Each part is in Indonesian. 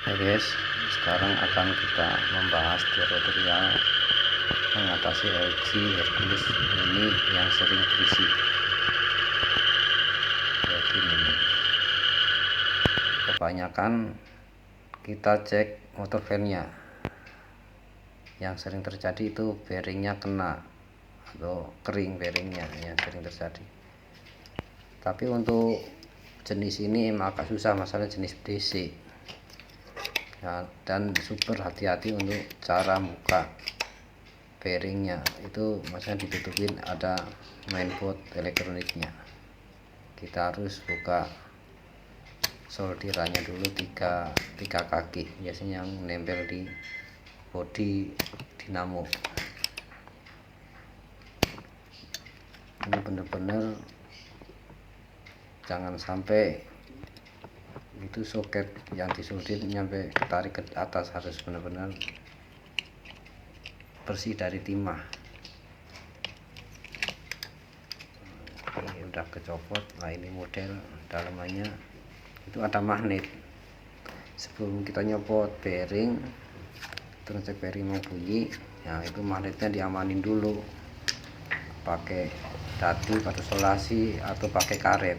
Oke guys, sekarang akan kita membahas tutorial mengatasi LG Hercules ini yang sering berisik. Begini, kebanyakan kita cek motor fan-nya, yang sering terjadi itu bearingnya kena atau kering, bearingnya yang sering terjadi. Tapi untuk jenis ini emang agak susah, masalah jenis DC ya, dan super hati-hati untuk cara buka bearingnya. Itu maksudnya ditutupin ada mainboard elektroniknya, kita harus buka solderannya dulu tiga kaki biasanya yang nempel di bodi dinamo. Ini bener-bener jangan sampai itu soket yang disolder nyampe tarik ke atas, harus benar-benar bersih dari timah. Ini udah kecopot. Nah, ini model dalamannya itu ada magnet. Sebelum kita nyopot bearing, terus cek bearing mau bunyi, nah itu magnetnya diamanin dulu pakai daduk atau solasi atau pakai karet,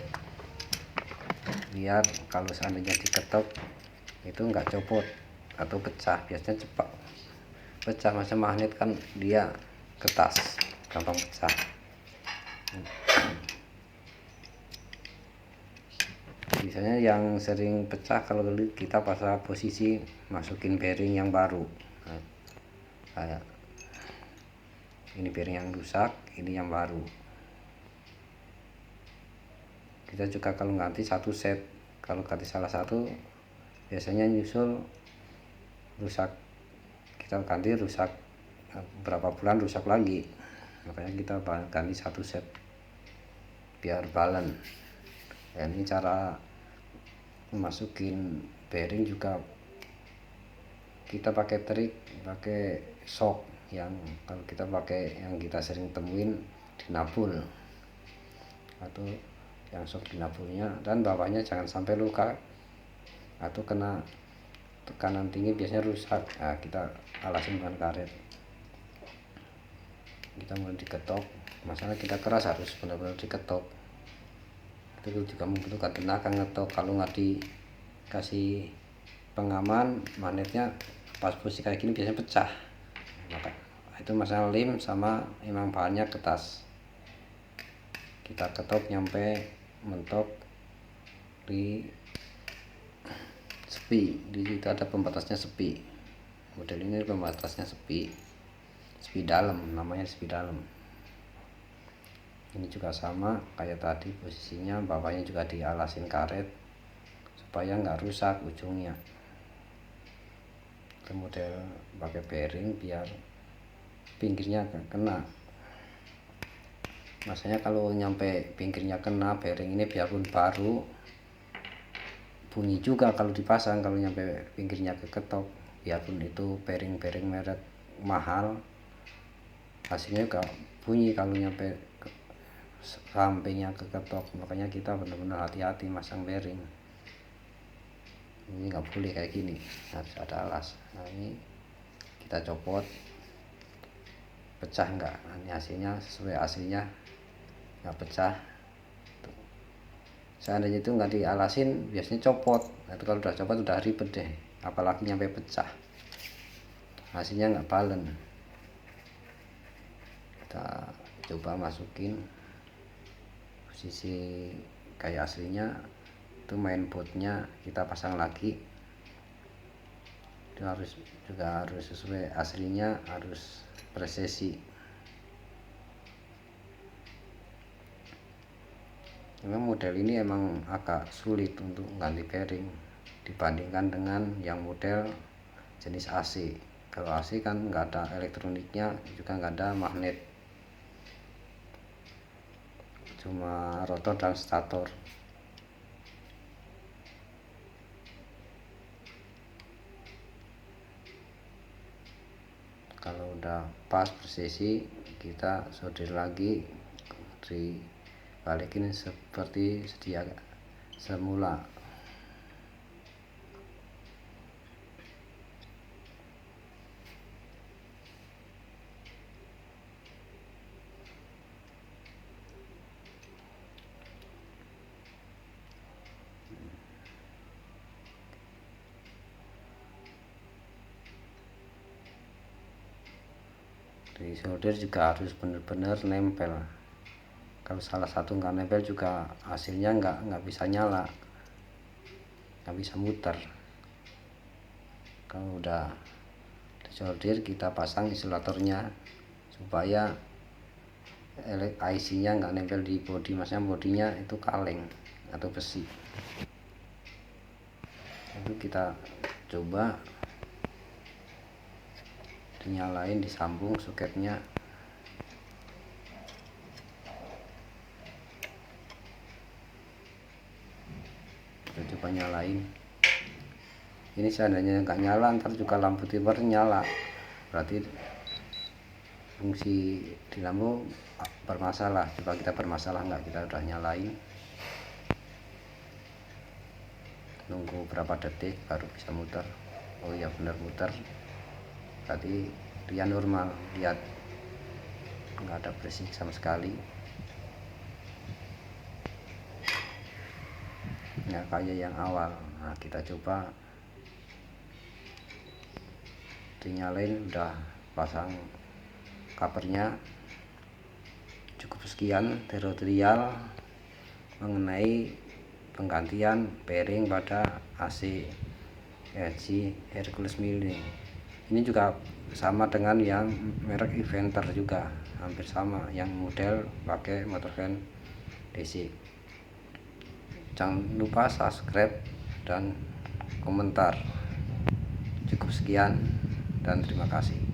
biar kalau seandainya diketok itu enggak copot atau pecah. Biasanya cepat pecah, masa magnet kan dia ketas, gampang pecah. Biasanya yang sering pecah kalau kita pasang posisi masukin bearing yang baru. Nah, kayak ini bearing yang rusak, ini yang baru. Kita juga kalau ganti satu set, kalau ganti salah satu biasanya nyusul rusak, kita ganti rusak berapa bulan rusak lagi, makanya kita ganti satu set biar balance. Ya, ini cara masukin bearing juga kita pakai trik, pakai shock yang kalau kita pakai yang kita sering temuin di nabul atau yang shock di nabulnya, dan bawahnya jangan sampai luka atau kena tekanan tinggi, biasanya rusak. Nah, kita alasin dengan karet. Kita mulai diketok, masalah kita keras, harus benar-benar diketok. Itu juga membutuhkan tenaga ngetok. Kalau nggak dikasih pengaman, magnetnya pas posisi kayak gini biasanya pecah. Maka itu masalah lem sama emang bahannya ketas. Kita ketok nyampe mentok di sepi, di situ ada pembatasnya sepi. Model ini pembatasnya sepi dalam, namanya sepi dalam. Ini juga sama kayak tadi posisinya, bawahnya juga dialasin karet supaya nggak rusak ujungnya. Itu model pakai bearing biar pinggirnya kena. Masanya kalau nyampe pinggirnya kena bearing ini, biarpun baru bunyi juga kalau dipasang. Kalau nyampe pinggirnya keketok, biarpun itu bearing merek mahal, hasilnya juga bunyi kalau nyampe sampingnya keketok. Makanya kita benar-benar hati-hati masang bearing. Ini nggak boleh kayak gini, harus ada alas. Nah, ini kita copot, pecah enggak. Nah, ini hasilnya sesuai aslinya, nggak pecah. Seandainya itu nggak dialasin biasanya copot. Nah, itu kalau udah copot udah ribet deh, apalagi nyampe pecah, hasilnya nggak balance. Kita coba masukin posisi kayak aslinya, itu mainboardnya kita pasang lagi. Itu harus sesuai aslinya, harus presisi. Memang model ini emang agak sulit untuk ganti bearing dibandingkan dengan yang model jenis AC. Kalau AC kan nggak ada elektroniknya, juga nggak ada magnet, cuma rotor dan stator. Kalau udah pas presisi, kita solder lagi, dibalikin seperti sedia semula. di solder juga harus benar-benar nempel. Kalau salah satu nggak nempel juga hasilnya nggak bisa nyala, nggak bisa muter. Kalau udah disolder, kita pasang isolatornya supaya IC-nya nggak nempel di bodi, maksudnya bodinya itu kaleng atau besi. Itu kita coba dinyalain, disambung soketnya. Kita coba nyalain. Ini seandainya nggak nyala, ntar juga lampu timer nyala, berarti fungsi di lampu bermasalah. Coba kita bermasalah nggak, kita udah nyalain, nunggu berapa detik baru bisa muter. Oh iya, bener muter, berarti dia normal. Lihat, nggak ada berisik sama sekali. Nah, kayak yang awal. Nah, kita coba dinyalain, udah pasang covernya. Cukup sekian tutorial mengenai penggantian bearing pada AC LG Hercules Mini. Ini juga sama dengan yang merek Inventor, juga hampir sama, yang model pakai motor fan DC. Jangan lupa subscribe dan komentar. Cukup sekian dan terima kasih.